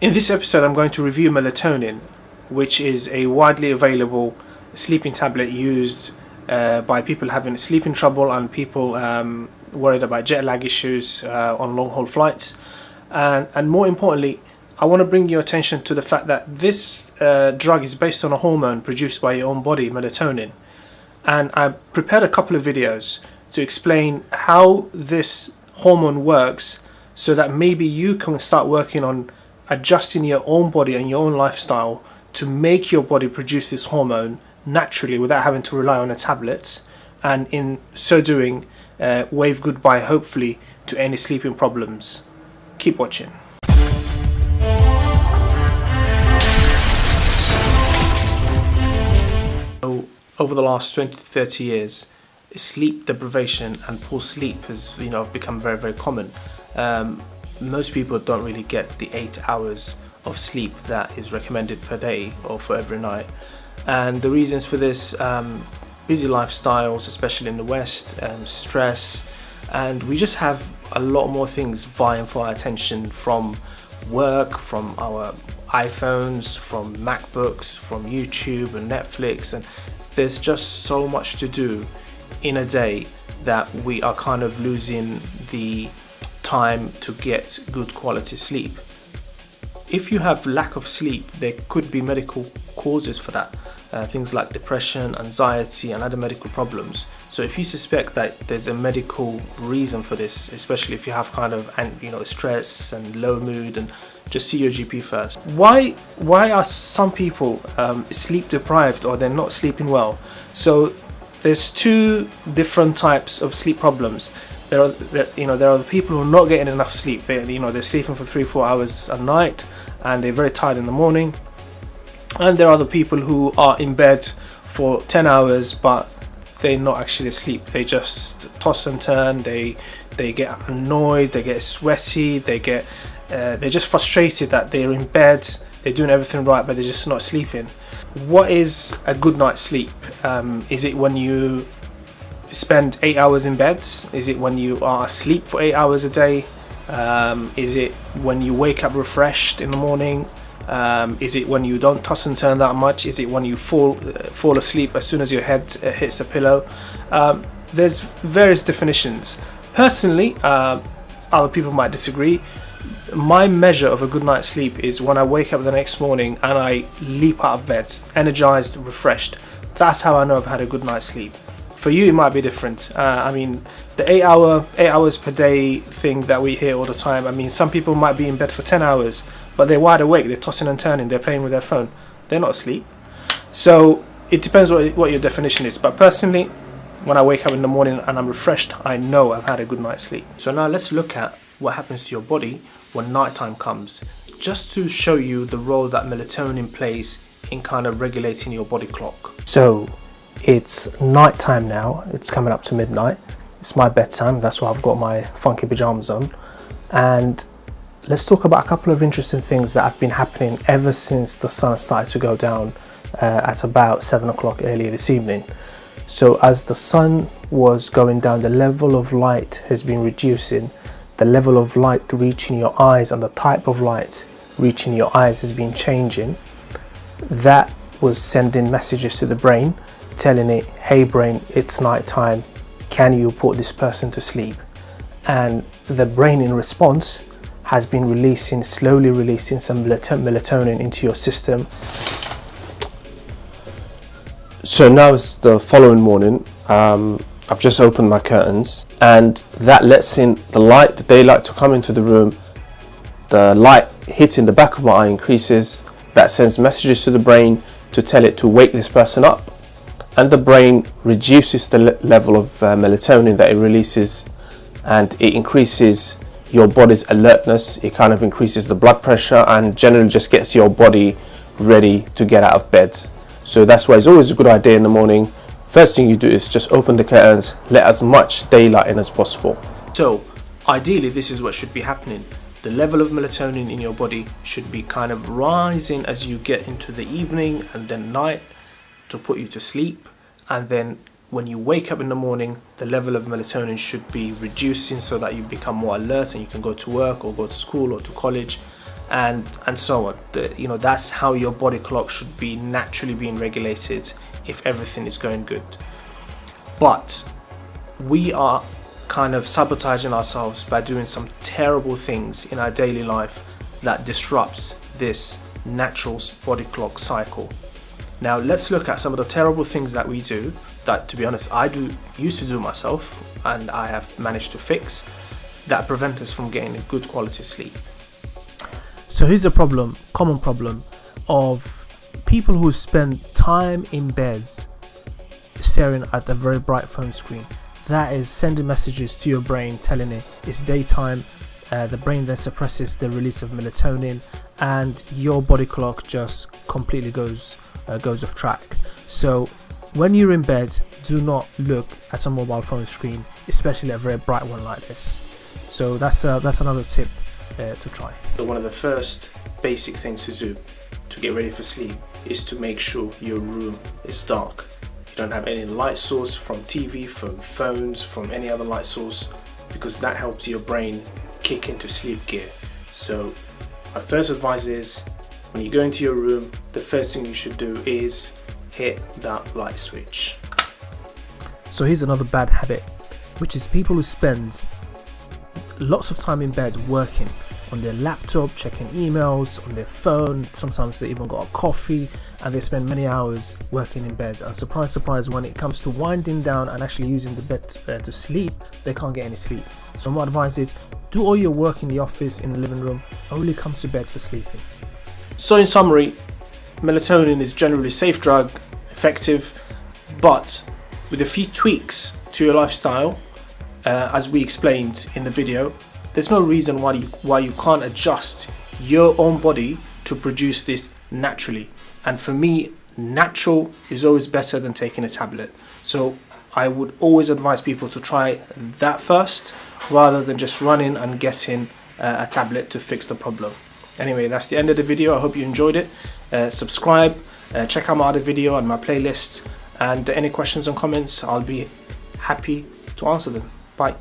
In this episode, I'm going to review melatonin, which is a widely available sleeping tablet used by people having sleeping trouble and people worried about jet lag issues on long-haul flights. And more importantly, I want to bring your attention to the fact that this drug is based on a hormone produced by your own body, melatonin. And I prepared a couple of videos to explain how this hormone works so that maybe you can start working on adjusting your own body and your own lifestyle to make your body produce this hormone naturally without having to rely on a tablet, and in so doing wave goodbye hopefully to any sleeping problems. Keep watching. So, over the last 20 to 30 years, sleep deprivation and poor sleep has become very, very common. Most people don't really get the 8 hours of sleep that is recommended per day or for every night. And the reasons for this, busy lifestyles, especially in the West, stress, and we just have a lot more things vying for our attention, from work, from our iPhones, from MacBooks, from YouTube and Netflix, and there's just so much to do in a day that we are kind of losing the time to get good quality sleep. If you have lack of sleep, there could be medical causes for that, things like depression, anxiety and other medical problems. So if you suspect that there's a medical reason for this, especially if you have kind of stress and low mood, and just see your GP first. Why are some people sleep deprived, or they're not sleeping well? So there's two different types of sleep problems. There are the people who are not getting enough sleep. They're sleeping for 3-4 hours a night and they're very tired in the morning. And there are the people who are in bed for 10 hours but they're not actually asleep. They just toss and turn. They get annoyed. They get sweaty. They're just frustrated that they're in bed. They're doing everything right but they're just not sleeping. What is a good night's sleep? Is it when you spend 8 hours in bed? Is it when you are asleep for 8 hours a day? Is it when you wake up refreshed in the morning? Is it when you don't toss and turn that much? Is it when you fall asleep as soon as your head hits the pillow? There's various definitions. Personally, other people might disagree. My measure of a good night's sleep is when I wake up the next morning and I leap out of bed, energized, refreshed. That's how I know I've had a good night's sleep. For you, it might be different. The 8 hours per day thing that we hear all the time. Some people might be in bed for 10 hours, but they're wide awake. They're tossing and turning. They're playing with their phone. They're not asleep. So it depends what your definition is. But personally, when I wake up in the morning and I'm refreshed, I know I've had a good night's sleep. So now let's look at what happens to your body when nighttime comes, just to show you the role that melatonin plays in kind of regulating your body clock. So it's nighttime now. It's coming up to midnight. It's my bedtime. That's why I've got my funky pajamas on. And let's talk about a couple of interesting things that have been happening ever since the sun started to go down at about 7 o'clock earlier this evening. So as the sun was going down, the level of light has been reducing. The level of light reaching your eyes and the type of light reaching your eyes has been changing. That was sending messages to the brain, telling it, hey brain, it's night time, can you put this person to sleep? And the brain in response has been slowly releasing some melatonin into your system. So now it's the following morning. I've just opened my curtains and that lets in the daylight to come into the room. The light hitting the back of my eye increases. That sends messages to the brain to tell it to wake this person up, and the brain reduces the level of melatonin that it releases, and it increases your body's alertness. It kind of increases the blood pressure and generally just gets your body ready to get out of bed. So that's why it's always a good idea in the morning. First thing you do is just open the curtains, let as much daylight in as possible. So ideally this is what should be happening. The level of melatonin in your body should be kind of rising as you get into the evening and then night to put you to sleep, and then when you wake up in the morning, the level of melatonin should be reducing so that you become more alert and you can go to work or go to school or to college and so on. You know, that's how your body clock should be naturally being regulated if everything is going good. But we are kind of sabotaging ourselves by doing some terrible things in our daily life that disrupts this natural body clock cycle. Now let's look at some of the terrible things that we do that, to be honest, used to do myself, and I have managed to fix, that prevent us from getting a good quality sleep. So here's a common problem of people who spend time in beds staring at a very bright phone screen. That is sending messages to your brain telling it it's daytime. The brain then suppresses the release of melatonin, and your body clock just completely goes off track. So when you're in bed, do not look at a mobile phone screen, especially a very bright one like this. So that's another tip to try. So one of the first basic things to do to get ready for sleep is to make sure your room is dark. You don't have any light source from TV, from phones, from any other light source, because that helps your brain kick into sleep gear. So my first advice is, when you go into your room, the first thing you should do is hit that light switch. So here's another bad habit, which is people who spend lots of time in bed working on their laptop, checking emails, on their phone. Sometimes they even got a coffee, and they spend many hours working in bed. And surprise, surprise, when it comes to winding down and actually using the bed to sleep, they can't get any sleep. So my advice is, do all your work in the office, in the living room, only come to bed for sleeping. So in summary, melatonin is generally a safe drug, effective, but with a few tweaks to your lifestyle, as we explained in the video, there's no reason why you can't adjust your own body to produce this naturally. And for me, natural is always better than taking a tablet. So I would always advise people to try that first, rather than just running and getting a tablet to fix the problem. Anyway, that's the end of the video. I hope you enjoyed it. Subscribe, check out my other video and my playlist, and any questions and comments, I'll be happy to answer them. Bye.